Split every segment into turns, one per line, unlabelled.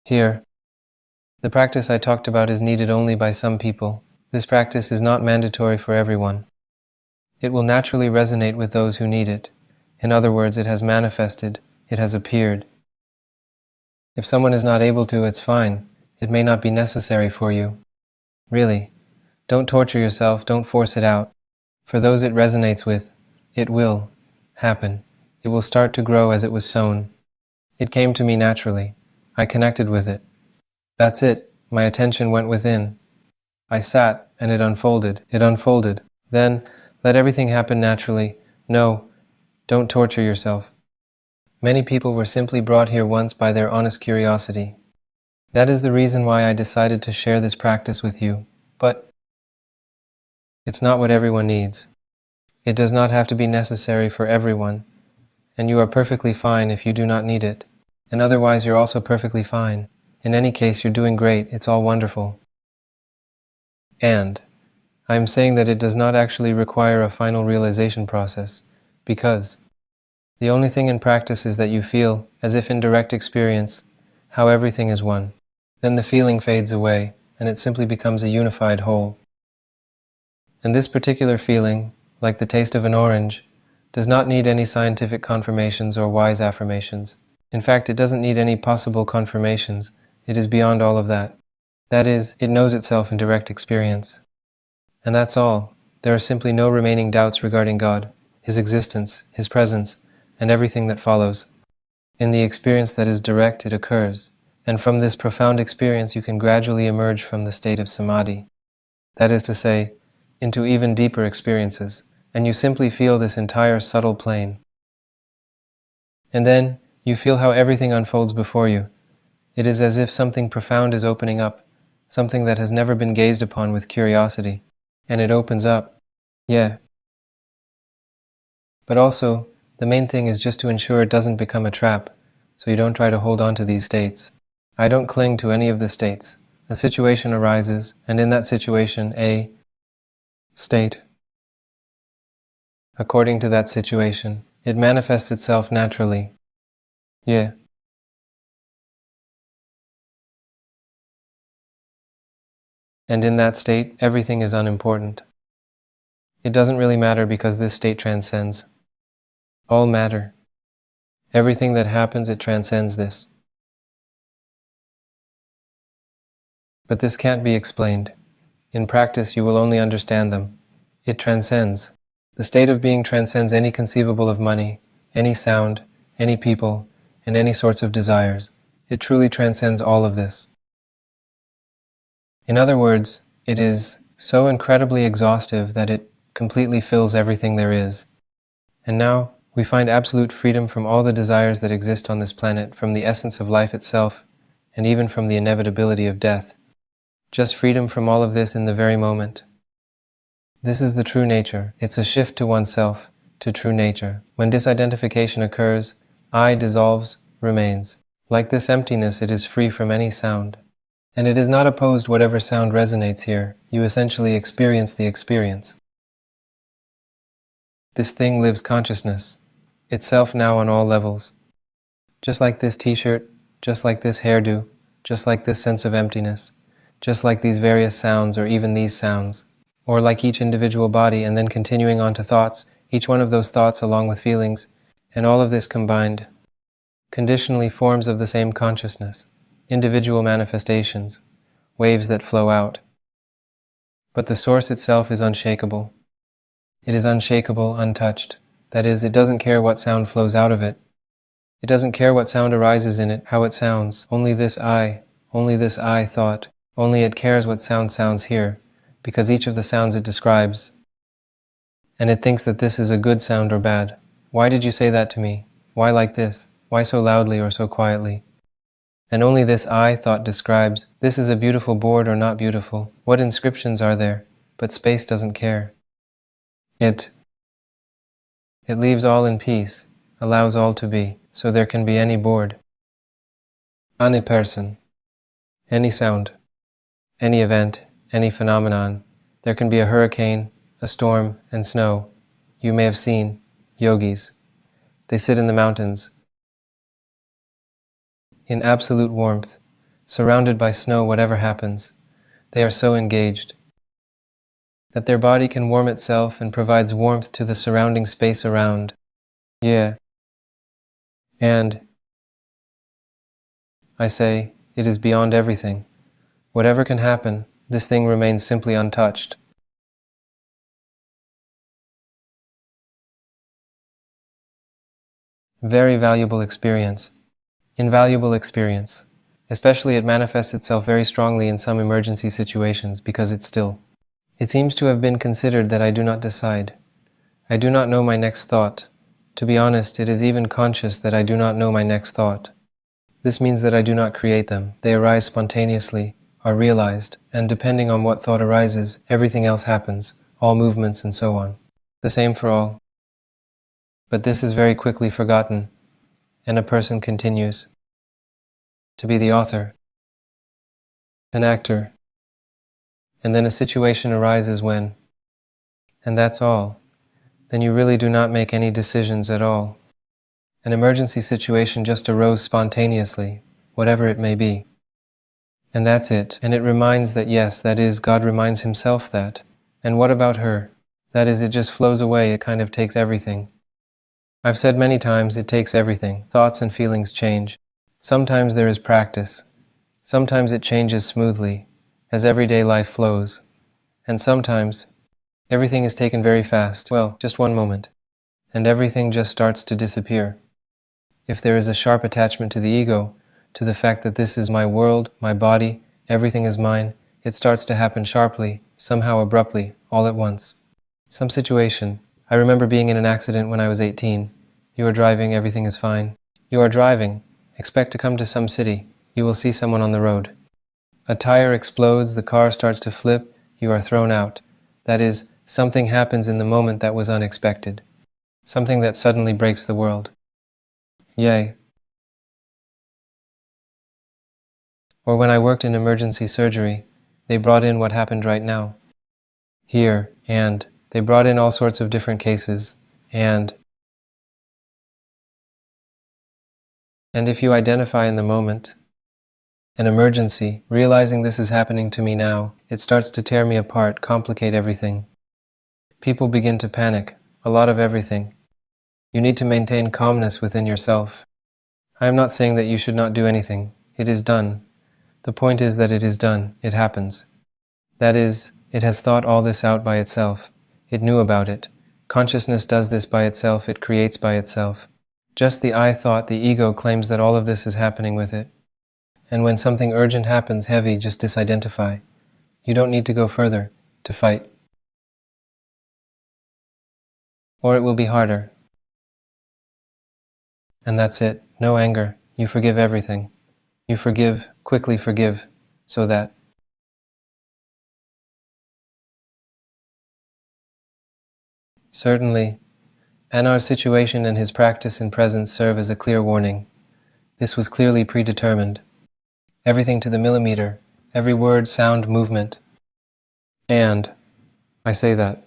Here, the practice I talked about is needed only by some people. This practice is not mandatory for everyone. It will naturally resonate with those who need it. In other words, it has manifested, it has appeared. If someone is not able to, it's fine. It may not be necessary for you. Really, don't torture yourself, don't force it out. For those it resonates with, it will happen. It will start to grow as it was sown. It came to me naturally. I connected with it. That's it. My attention went within. I sat, and it unfolded. It unfolded. Then, let everything happen naturally. No, don't torture yourself. Many people were simply brought here once by their honest curiosity. That is the reason why I decided to share this practice with you. But it's not what everyone needs. It does not have to be necessary for everyone, and you are perfectly fine if you do not need it. And otherwise, you're also perfectly fine. In any case, you're doing great. It's all wonderful. And I am saying that it does not actually require a final realization process, because the only thing in practice is that you feel, as if in direct experience, how everything is one. Then the feeling fades away, and it simply becomes a unified whole. And this particular feeling, like the taste of an orange, does not need any scientific confirmations or wise affirmations. In fact, it doesn't need any possible confirmations. It is beyond all of that. That is, it knows itself in direct experience. And that's all. There are simply no remaining doubts regarding God, His existence, His presence, and everything that follows. In the experience that is direct, it occurs. And from this profound experience, you can gradually emerge from the state of samadhi. That is to say, into even deeper experiences. And you simply feel this entire subtle plane. And then, you feel how everything unfolds before you. It is as if something profound is opening up, something that has never been gazed upon with curiosity. And it opens up. Yeah. But also, the main thing is just to ensure it doesn't become a trap, so you don't try to hold on to these states. I don't cling to any of the states. A situation arises, and in that situation, a state. According to that situation, it manifests itself naturally. Yeah. And in that state, everything is unimportant. It doesn't really matter because this state transcends all matter. Everything that happens, it transcends this. But this can't be explained. In practice, you will only understand them. It transcends. The state of being transcends any conceivable of money, any sound, any people, and any sorts of desires. It truly transcends all of this. In other words, it is so incredibly exhaustive that it completely fills everything there is. And now, we find absolute freedom from all the desires that exist on this planet, from the essence of life itself, and even from the inevitability of death. Just freedom from all of this in the very moment. This is the true nature. It's a shift to oneself, to true nature. When disidentification occurs, I dissolves, remains. Like this emptiness, it is free from any sound. And it is not opposed whatever sound resonates here. You essentially experience the experience. This thing lives consciousness, itself now on all levels. Just like this t-shirt, just like this hairdo, just like this sense of emptiness, just like these various sounds or even these sounds, or like each individual body and then continuing on to thoughts, each one of those thoughts along with feelings, and all of this combined, conditionally forms of the same consciousness, individual manifestations, waves that flow out. But the source itself is unshakable. It is unshakable, untouched. That is, it doesn't care what sound flows out of it. It doesn't care what sound arises in it, how it sounds. Only this I thought. Only it cares what sound sounds here, because each of the sounds it describes. And it thinks that this is a good sound or bad. Why did you say that to me? Why like this? Why so loudly or so quietly? And only this I thought describes, this is a beautiful board or not beautiful. What inscriptions are there? But space doesn't care. It leaves all in peace, allows all to be, so there can be any board, any person, any sound, any event, any phenomenon. There can be a hurricane, a storm, and snow. You may have seen yogis. They sit in the mountains, in absolute warmth, surrounded by snow whatever happens. They are so engaged that their body can warm itself and provides warmth to the surrounding space around. Yeah. And I say, it is beyond everything. Whatever can happen, this thing remains simply untouched. Very valuable experience. Invaluable experience. Especially it manifests itself very strongly in some emergency situations because it's still. It seems to have been considered that I do not decide. I do not know my next thought. To be honest, it is even conscious that I do not know my next thought. This means that I do not create them. They arise spontaneously, are realized, and depending on what thought arises, everything else happens, all movements and so on. The same for all. But this is very quickly forgotten, and a person continues to be the author, an actor, and then a situation arises when, and that's all, then you really do not make any decisions at all. An emergency situation just arose spontaneously, whatever it may be. And that's it. And it reminds that yes, that is, God reminds himself that. And what about her? That is, it just flows away, it kind of takes everything. I've said many times, it takes everything. Thoughts and feelings change. Sometimes there is practice. Sometimes it changes smoothly, as everyday life flows. And sometimes, everything is taken very fast. Well, just one moment. And everything just starts to disappear. If there is a sharp attachment to the ego, to the fact that this is my world, my body, everything is mine, it starts to happen sharply, somehow abruptly, all at once. Some situation. I remember being in an accident when I was 18. You are driving, everything is fine. You are driving. Expect to come to some city. You will see someone on the road. A tire explodes, the car starts to flip, you are thrown out. That is, something happens in the moment that was unexpected. Something that suddenly breaks the world. Yay. Or when I worked in emergency surgery, they brought in what happened right now. Here, and they brought in all sorts of different cases, and if you identify in the moment, an emergency, realizing this is happening to me now, it starts to tear me apart, complicate everything. People begin to panic, a lot of everything. You need to maintain calmness within yourself. I am not saying that you should not do anything. It is done. The point is that it is done. It happens. That is, it has thought all this out by itself. It knew about it. Consciousness does this by itself. It creates by itself. Just the I thought, the ego claims that all of this is happening with it. And when something urgent happens, heavy, just disidentify. You don't need to go further, to fight. Or it will be harder. And that's it. No anger. You forgive everything. You forgive, quickly forgive, so that. Certainly, Anar's situation and his practice and presence serve as a clear warning. This was clearly predetermined. Everything to the millimeter, every word, sound, movement. And, I say that,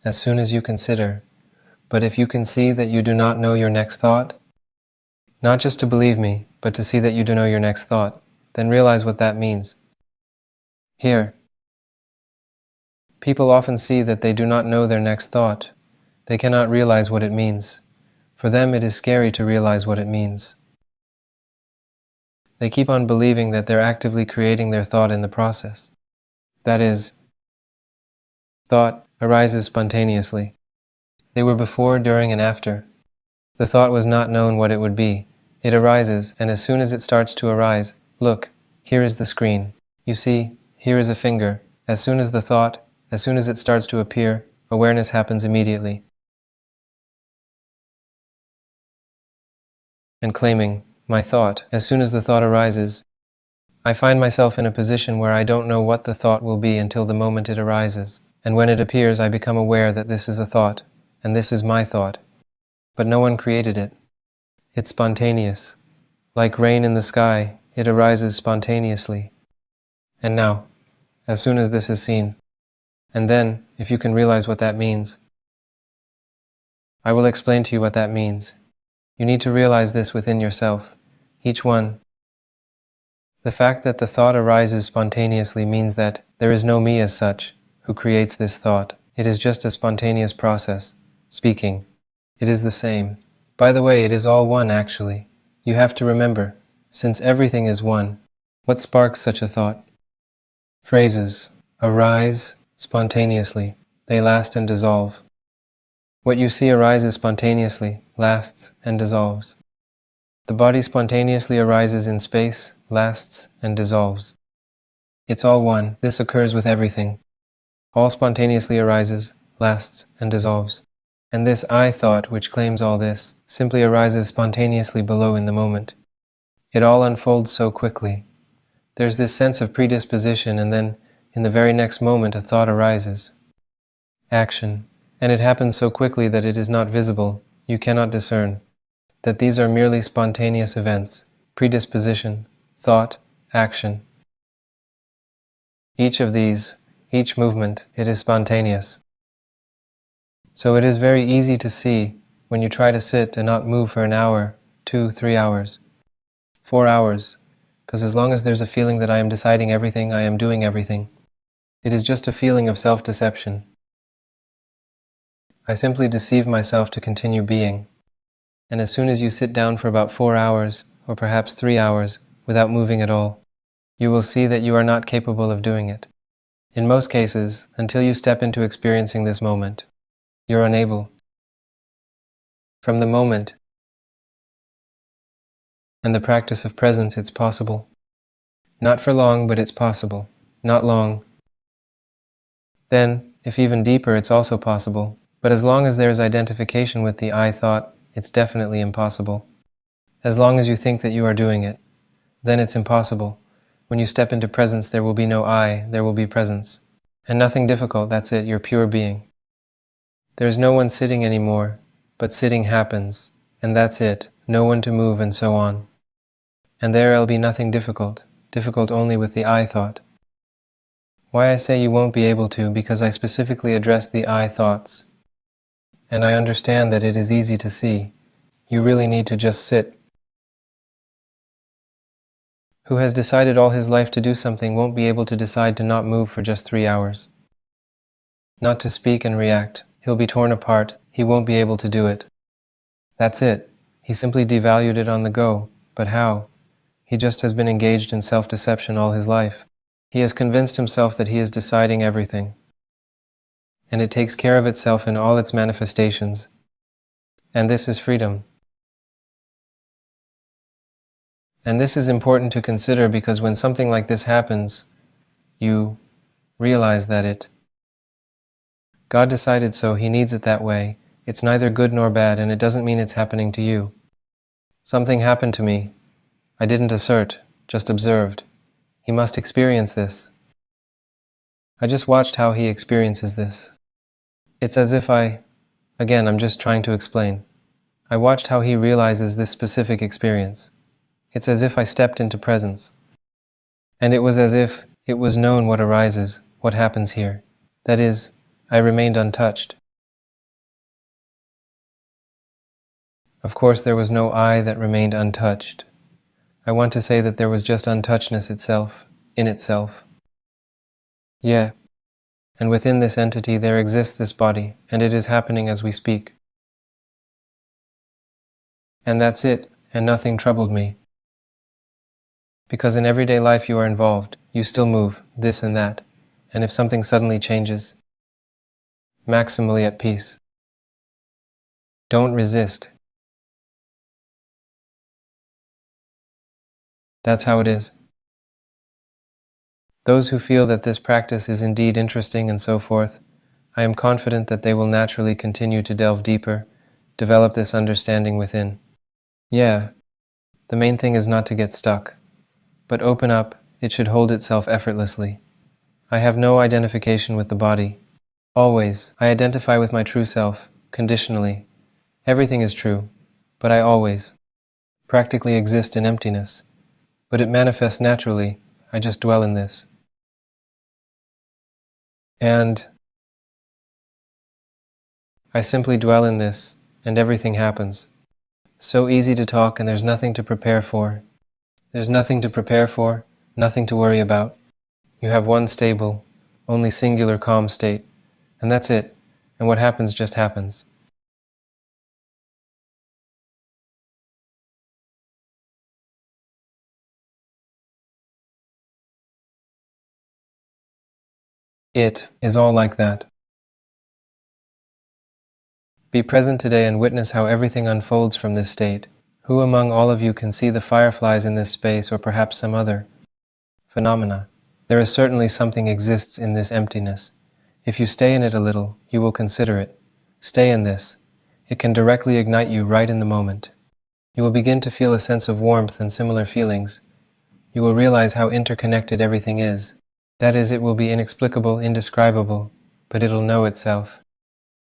as soon as you consider, but if you can see that you do not know your next thought, not just to believe me, but to see that you do know your next thought, then realize what that means. Here, people often see that they do not know their next thought. They cannot realize what it means. For them, it is scary to realize what it means. They keep on believing that they're actively creating their thought in the process. That is, thought arises spontaneously. They were before, during, and after. The thought was not known what it would be. It arises, and as soon as it starts to arise, look, here is the screen. You see, here is a finger. As soon as the thought, as soon as it starts to appear, awareness happens immediately. And claiming, my thought, as soon as the thought arises, I find myself in a position where I don't know what the thought will be until the moment it arises. And when it appears, I become aware that this is a thought, and this is my thought. But no one created it. It's spontaneous. Like rain in the sky, it arises spontaneously. And now, as soon as this is seen, and then, if you can realize what that means, I will explain to you what that means. You need to realize this within yourself, each one. The fact that the thought arises spontaneously means that there is no me as such who creates this thought. It is just a spontaneous process. Speaking. It is the same. By the way, it is all one actually. You have to remember, since everything is one, what sparks such a thought? Phrases arise spontaneously. They last and dissolve. What you see arises spontaneously, lasts, and dissolves. The body spontaneously arises in space, lasts, and dissolves. It's all one. This occurs with everything. All spontaneously arises, lasts, and dissolves. And this I thought, which claims all this, simply arises spontaneously below in the moment. It all unfolds so quickly. There's this sense of predisposition, and then, in the very next moment, a thought arises. Action. And it happens so quickly that it is not visible, you cannot discern, that these are merely spontaneous events, predisposition, thought, action. Each of these, each movement, it is spontaneous. So it is very easy to see when you try to sit and not move for an hour, 2, 3 hours, 4 hours, because as long as there's a feeling that I am deciding everything, I am doing everything, it is just a feeling of self-deception. I simply deceive myself to continue being. And as soon as you sit down for about 4 hours, or perhaps 3 hours, without moving at all, you will see that you are not capable of doing it. In most cases, until you step into experiencing this moment, you're unable. From the moment and the practice of presence, it's possible. Not for long, but it's possible. Not long. Then, if even deeper, it's also possible. But as long as there is identification with the I thought, it's definitely impossible. As long as you think that you are doing it, then it's impossible. When you step into presence, there will be no I, there will be presence. And nothing difficult, that's it, you're pure being. There's no one sitting anymore, but sitting happens, and that's it, no one to move and so on. And there'll be nothing difficult, difficult only with the I thought. Why I say you won't be able to, because I specifically address the I thoughts. And I understand that it is easy to see. You really need to just sit. Who has decided all his life to do something won't be able to decide to not move for just 3 hours. Not to speak and react. He'll be torn apart. He won't be able to do it. That's it. He simply devalued it on the go. But how? He just has been engaged in self-deception all his life. He has convinced himself that he is deciding everything. And it takes care of itself in all its manifestations. And this is freedom. And this is important to consider because when something like this happens, you realize that God decided so, He needs it that way. It's neither good nor bad, and it doesn't mean it's happening to you. Something happened to me. I didn't assert, just observed. He must experience this. I just watched how he experiences this. It's as if again, I'm just trying to explain. I watched how he realizes this specific experience. It's as if I stepped into presence. And it was as if it was known what arises, what happens here. That is, I remained untouched. Of course, there was no I that remained untouched. I want to say that there was just untouchedness itself, in itself. Yeah. And within this entity there exists this body, and it is happening as we speak. And that's it, and nothing troubled me. Because in everyday life you are involved, you still move, this and that, and if something suddenly changes, maximally at peace. Don't resist. That's how it is. Those who feel that this practice is indeed interesting and so forth, I am confident that they will naturally continue to delve deeper, develop this understanding within. Yeah, the main thing is not to get stuck, but open up, it should hold itself effortlessly. I have no identification with the body. Always, I identify with my true self, conditionally. Everything is true, but I always practically exist in emptiness. But it manifests naturally, I just dwell in this. And I simply dwell in this, and everything happens. So easy to talk and there's nothing to prepare for. There's nothing to prepare for. nothing to worry about. You have one stable, only singular calm state, and that's it, and what happens just happens. It is all like that. Be present today and witness how everything unfolds from this state. Who among all of you can see the fireflies in this space, or perhaps some other phenomena? There is certainly something exists in this emptiness. If you stay in it a little, you will consider it. Stay in this. It can directly ignite you right in the moment. You will begin to feel a sense of warmth and similar feelings. You will realize how interconnected everything is. That is, it will be inexplicable, indescribable, but it'll know itself.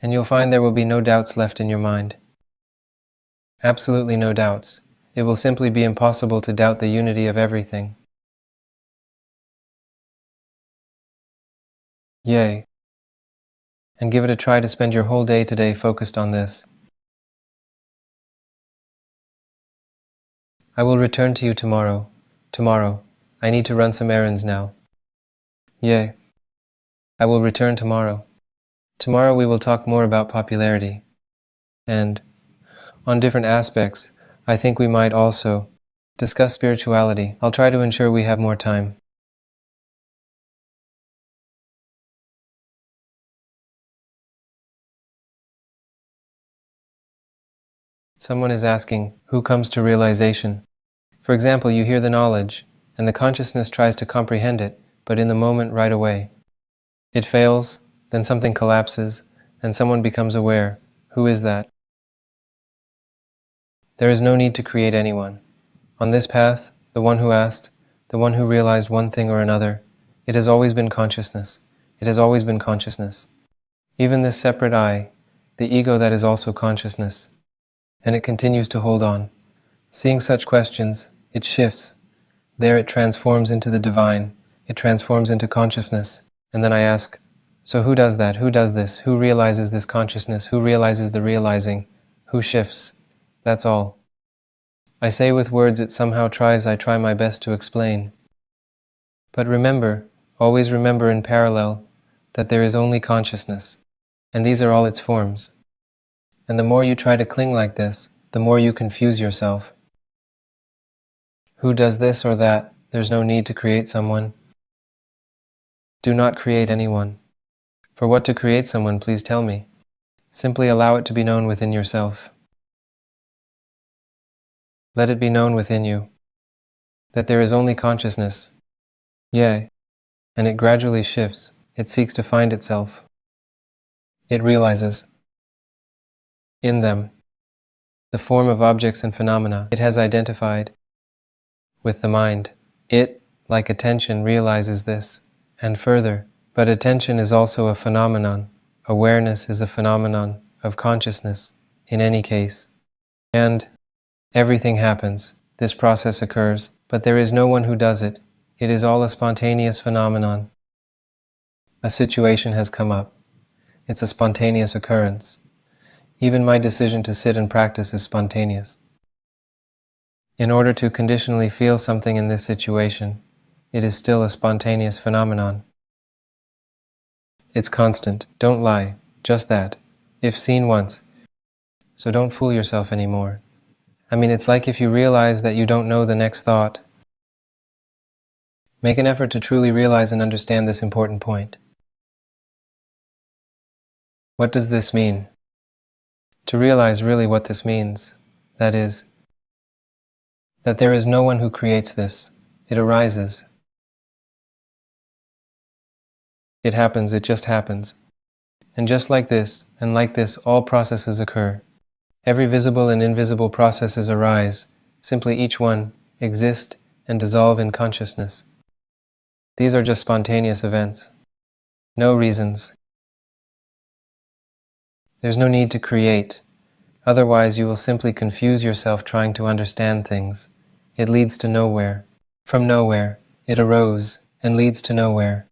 And you'll find there will be no doubts left in your mind. Absolutely no doubts. It will simply be impossible to doubt the unity of everything. Yay. And give it a try to spend your whole day today focused on this. I will return to you tomorrow. Tomorrow. I need to run some errands now. Yay. I will return tomorrow. Tomorrow we will talk more about popularity. And on different aspects, I think we might also discuss spirituality. I'll try to ensure we have more time. Someone is asking, who comes to realization? For example, you hear the knowledge, and the consciousness tries to comprehend it, but in the moment right away. It fails, then something collapses, and someone becomes aware. Who is that? There is no need to create anyone. On this path, the one who asked, the one who realized one thing or another, it has always been consciousness. It has always been consciousness. Even this separate I, the ego that is also consciousness. And it continues to hold on. Seeing such questions, it shifts. There it transforms into the divine. It transforms into consciousness. And then I ask, so who does that? Who does this? Who realizes this consciousness? Who realizes the realizing? Who shifts? That's all. I say with words it somehow I try my best to explain. But remember, always remember in parallel, that there is only consciousness, and these are all its forms. And the more you try to cling like this, the more you confuse yourself. Who does this or that? There's no need to create someone. Do not create anyone. For what to create someone, please tell me. Simply allow it to be known within yourself. Let it be known within you that there is only consciousness. Yea, and it gradually shifts. It seeks to find itself. It realizes in them the form of objects and phenomena it has identified with the mind. It, like attention, realizes this, and further. But attention is also a phenomenon. Awareness is a phenomenon of consciousness, in any case. And everything happens. This process occurs, but there is no one who does it. It is all a spontaneous phenomenon. A situation has come up. It's a spontaneous occurrence. Even my decision to sit and practice is spontaneous. In order to conditionally feel something in this situation, it is still a spontaneous phenomenon. It's constant. Don't lie. Just that. If seen once. So don't fool yourself anymore. I mean, it's like if you realize that you don't know the next thought. Make an effort to truly realize and understand this important point. What does this mean? To realize really what this means, that is, that there is no one who creates this. It arises. It happens, it just happens. And just like this, and like this, all processes occur. Every visible and invisible processes arise, simply each one exist and dissolve in consciousness. These are just spontaneous events. No reasons. There's no need to create. Otherwise, you will simply confuse yourself trying to understand things. It leads to nowhere. From nowhere, it arose and leads to nowhere.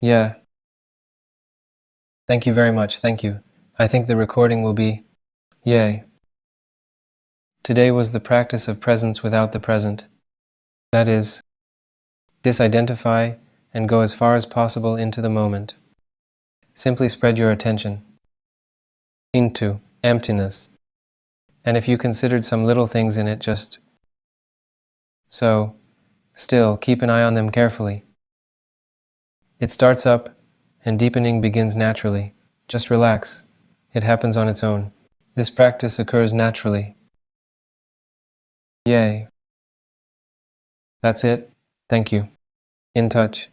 Yeah. Thank you very much, thank you. I think the recording will be... Yay. Today was the practice of presence without the present. That is, disidentify and go as far as possible into the moment. Simply spread your attention into emptiness. And if you considered some little things in it, just so, still, keep an eye on them carefully. It starts up, and deepening begins naturally. Just relax. It happens on its own. This practice occurs naturally. Yay. That's it. Thank you. In touch.